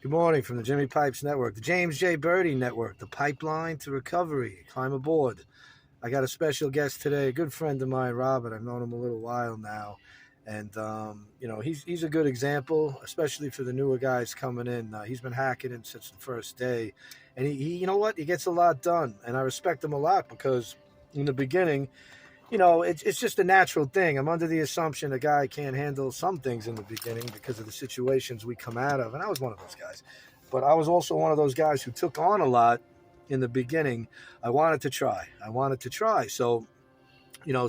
Good morning from the Jimmy Pipes Network, the James J. Birdie Network, the Pipeline to Recovery. Climb aboard. I got a special guest today, a good friend of mine, Robert. I've known him a little while now. And, he's a good example, especially for the newer guys coming in. He's been hacking in since the first day. And you know what? He gets a lot done. And I respect him a lot because in the beginning, it's just a natural thing. I'm under the assumption a guy can't handle some things in the beginning because of the situations we come out of. And I was one of those guys. But I was also one of those guys who took on a lot in the beginning. I wanted to try. So,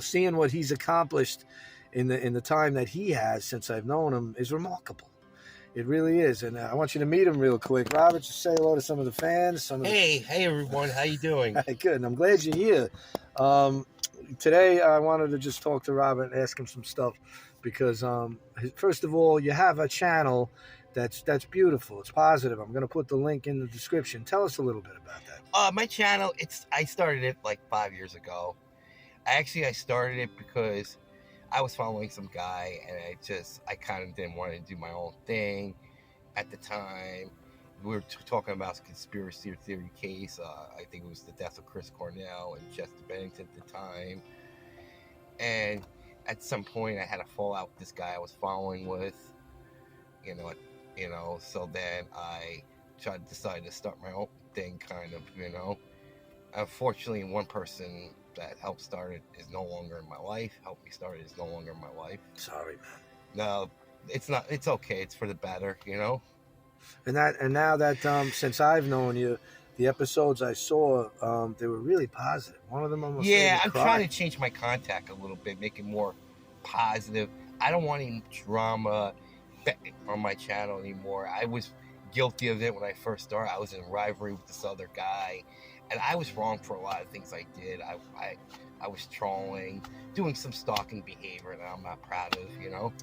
seeing what he's accomplished in the time that he has since I've known him is remarkable. It really is. And I want you to meet him real quick. Robert, just say hello to some of the fans. Hey everyone, how you doing? Good. And I'm glad you're here. Today, I wanted to just talk to Robert and ask him some stuff because, first of all, you have a channel that's beautiful. It's positive. I'm going to put the link in the description. Tell us a little bit about that. My channel, I started it like 5 years ago. I started it because I was following some guy and I kind of didn't want to do my own thing at the time. We were talking about a conspiracy theory case. I think it was the death of Chris Cornell and Chester Bennington at the time. And at some point, I had a fallout with this guy I was following with, So then I decided to start my own thing, kind of. Unfortunately, one person that helped start it is no longer in my life. Helped me start it is no longer in my life. Sorry, man. No, it's not. It's okay. It's for the better, And now that since I've known you, the episodes I saw, they were really positive. One of them almost made me I'm cry. trying to change my contact a little bit, make it more positive. I don't want any drama on my channel anymore. I was guilty of it when I first started. I was in rivalry with this other guy, and I was wrong for a lot of things I did. I was trolling, doing some stalking behavior that I'm not proud of,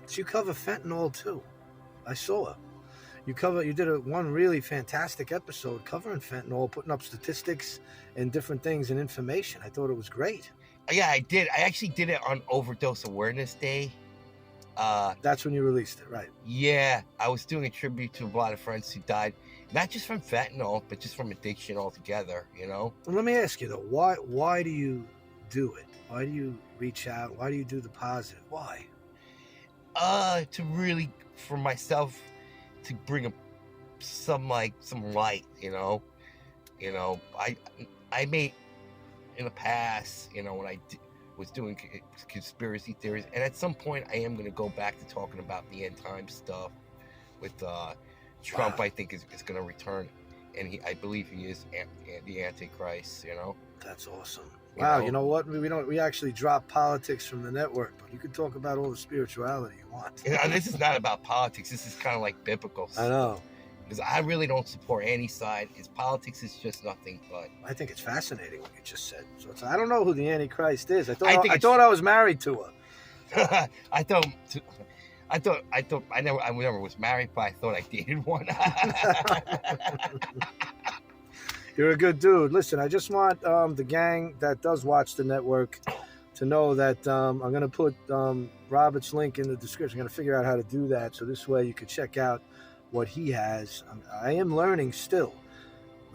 So you cover fentanyl too. I saw it. You did one really fantastic episode covering fentanyl, putting up statistics and different things and information. I thought it was great. Yeah, I did. I actually did it on Overdose Awareness Day. That's when you released it, right? Yeah, I was doing a tribute to a lot of friends who died, not just from fentanyl, but just from addiction altogether, Well, let me ask you though, why do you do it? Why do you reach out? Why do you do the positive? Why? To really, for myself, to bring some light, I made in the past, when I was doing conspiracy theories, and at some point I am going to go back to talking about the end time stuff with Trump. Wow. I think is going to return, and I believe he is the Antichrist. That's awesome. Wow, you know what? We actually drop politics from the network, but you can talk about all the spirituality you want. This is not about politics. This is kind of like biblical stuff. I know. Because I really don't support any side. Politics is just nothing but. I think it's fascinating what you just said. So I don't know who the Antichrist is. I thought I was married to her. I never was married, but I thought I dated one. You're a good dude. Listen, I just want the gang that does watch the network to know that I'm going to put Robert's link in the description. I'm going to figure out how to do that, so this way you could check out what he has. I am learning still.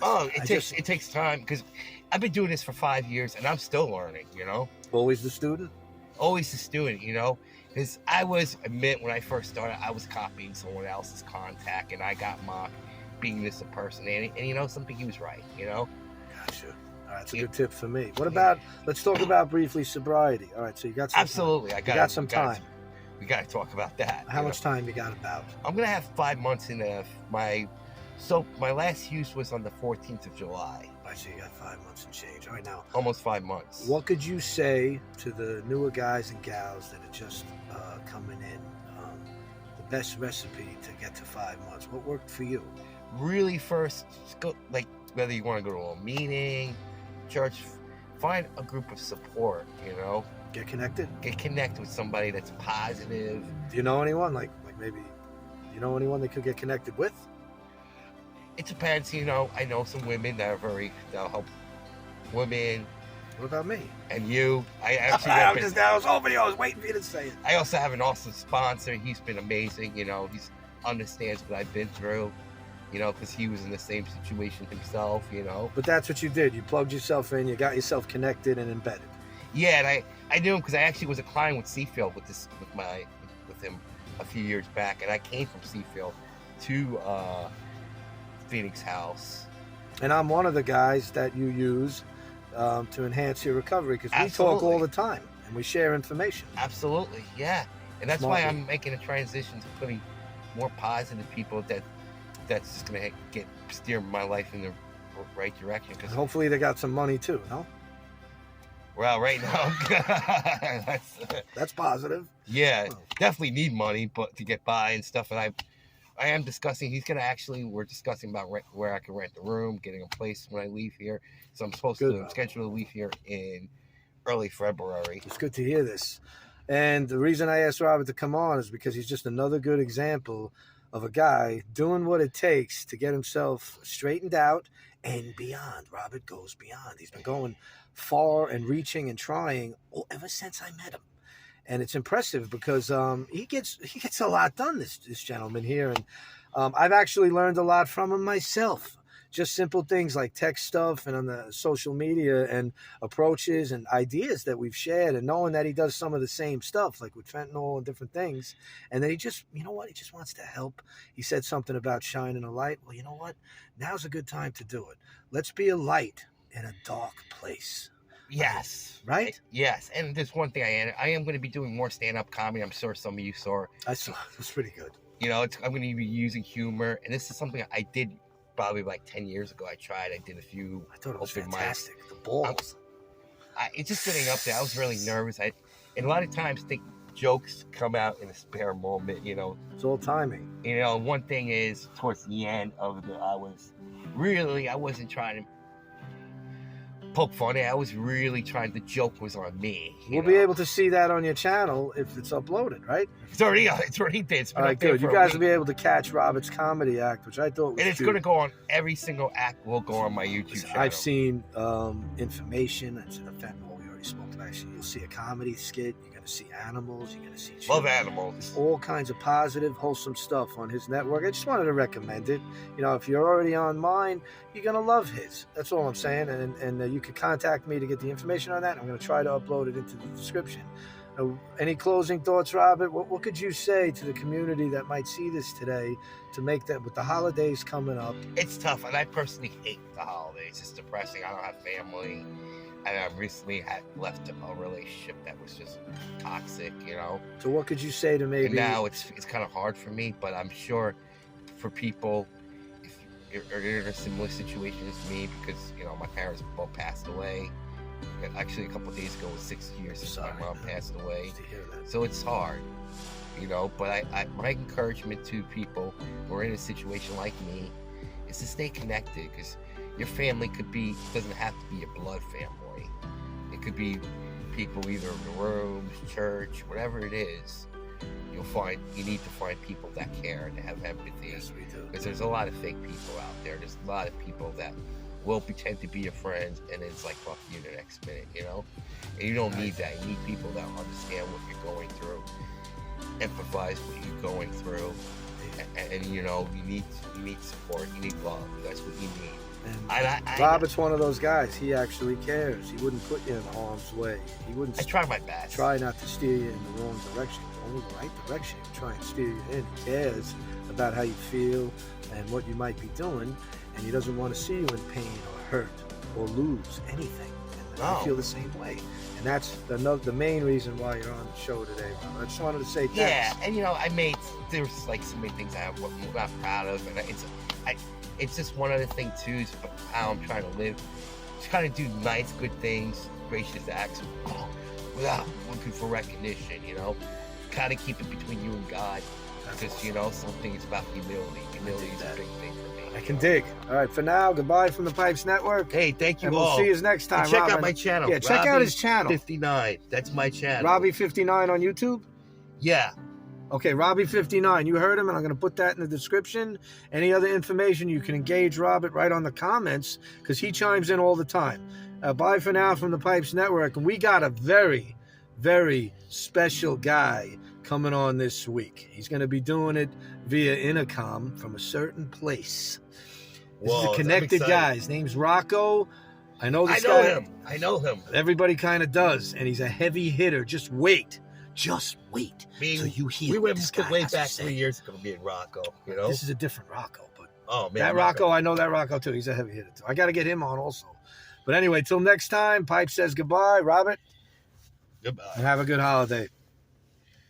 It takes time, because I've been doing this for 5 years, and I'm still learning, Always the student? Always the student, because when I first started, I was copying someone else's contact, and I got mocked being this a person, and something he was right, Gotcha. All right, that's a good tip for me. What about, let's talk about briefly sobriety. All right, so you got some Absolutely. time. I got some time. We got to talk about that. How much time you got about? I'm going to have 5 months in my last use was on the 14th of July. I see you got 5 months and change. All right, now. Almost 5 months. What could you say to the newer guys and gals that are just coming in? The best recipe to get to 5 months. What worked for you? Really, first, go, whether you want to go to a meeting, church, find a group of support, Get connected? Get connected with somebody that's positive. Do you know anyone? Like maybe, you know anyone they could get connected with? It depends, I know some women that'll help women. What about me? And you. I was waiting for you to say it. I also have an awesome sponsor. He's been amazing, he understands what I've been through. you know, because he was in the same situation himself, you know. But that's what you did. You plugged yourself in. You got yourself connected and embedded. Yeah, and I knew him because I actually was a client with Seafield with him a few years back, and I came from Seafield to Phoenix House. And I'm one of the guys that you use to enhance your recovery, because we talk all the time and we share information. Absolutely, yeah. And that's Smartly. why I'm making a transition to putting more positive people that's just gonna steer my life in the right direction. Because Hopefully they got some money too, no? well, right now, That's positive. yeah, Oh. definitely need money, but to get by and stuff. And I am discussing. We're discussing about where I can rent the room, getting a place when I leave here. So I'm supposed Good, to Rob. schedule to leave here in early February. It's good to hear this. And the reason I asked Robert to come on is because he's just another good example of a guy doing what it takes to get himself straightened out and beyond. Robert goes beyond. He's been going far and reaching and trying ever since I met him. And it's impressive because he gets a lot done, this gentleman here. And I've actually learned a lot from him myself. Just simple things like tech stuff and on the social media and approaches and ideas that we've shared, and knowing that he does some of the same stuff, like with fentanyl and different things. And then he just, you know what? He just wants to help. He said something about shining a light. Well, you know what? Now's a good time to do it. Let's be a light in a dark place. Yes. Right? Yes. And there's one thing I am going to be doing more stand-up comedy. I'm sure some of you saw. I saw it was pretty good. You know, I'm going to be using humor, and this is something I did probably like 10 years ago. I did a few. I thought it was open mics. fantastic. The balls. It's just getting up there. I was really nervous. And a lot of times think jokes come out in a spare moment, you know. It's all timing. You know, one thing is towards the end of I wasn't trying to poke fun. I was really trying. The joke was on me. We'll be able to see that on your channel if it's uploaded, right? It's already there. It's been All right, up there good. for You a guys week. will be able to catch Robert's comedy act, which I thought was And it's cute. going to go on every single act. Will go on my YouTube channel. I've seen information. I've seen a fentanyl. We already spoke about. You'll see a comedy skit. You're going to see animals. You're going to see Love children. animals. All kinds of positive, wholesome stuff on his network. I just wanted to recommend it. You know, if you're already on mine, you're going to love his. That's all I'm saying. And you can contact me to get the information on that. I'm going to try to upload it into the description. Any closing thoughts, Robert? What could you say to the community that might see this today to make that, with the holidays coming up? It's tough, and I personally hate the holidays. It's depressing. I don't have family, and I recently had left a relationship that was just toxic, you know. So what could you say to maybe... And now it's kind of hard for me, but I'm sure for people, if you're in a similar situation as me, because, you know, my parents both passed away. Actually, a couple of days ago, it was 6 years since my mom passed away. to hear that. So it's hard, you know. But my encouragement to people who are in a situation like me is to stay connected, because your family doesn't have to be a blood family. It could be people either in the rooms, church, whatever it is. You need to find people that care and have empathy. Yes, we do. Because there's a lot of fake people out there. There's a lot of people that will pretend to be your friends, and it's like fuck you the next minute, you know. And you don't need that. You need people that understand what you're going through, empathize what you're going through, and you know, you need support. You need love. That's what you need. And Robert's one of those guys. He actually cares. He wouldn't put you in harm's way. He wouldn't I try my best. try not to steer you in the wrong direction, only the right direction. Try and steer you in. He cares about how you feel and what you might be doing, and he doesn't want to see you in pain or hurt or lose anything. And I No. feel the same way. And that's the main reason why you're on the show today, Robert. I just wanted to say thanks. Yeah, and you know, there's like so many things I'm not proud of, and it's just one other thing too, is how I'm trying to live. Just kind of do nice, good things, gracious acts, without looking for recognition. You know, kind of keep it between you and God, That's because awesome. you know, some things about humility. Humility is a that. big thing for me. I can dig. All right, for now, goodbye from the Pipes Network. Hey, thank you And all. we'll see you next time. And check Robert. out my channel. Yeah, check out his channel. 59. That's my channel. Robbie59 on YouTube. Yeah. Okay, Robbie59. You heard him, and I'm going to put that in the description. Any other information, you can engage Robert right on the comments, because he chimes in all the time. Bye for now from the Pipes Network. And we got a very, very special guy coming on this week. He's going to be doing it via intercom from a certain place. This is Whoa, a I'm connected excited. guy. His name's Rocco. I know I this know guy. him. I know him. Everybody kind of does, and he's a heavy hitter. Just wait. Just wait till you hear We what went this guy way has to back say. 3 years ago, me and Rocco. You know, This is a different Rocco, but oh man, that Rocco, I know that Rocco too. He's a heavy hitter too. I got to get him on also. But anyway, till next time, Pipe says goodbye, Robert, Goodbye. and have a good holiday.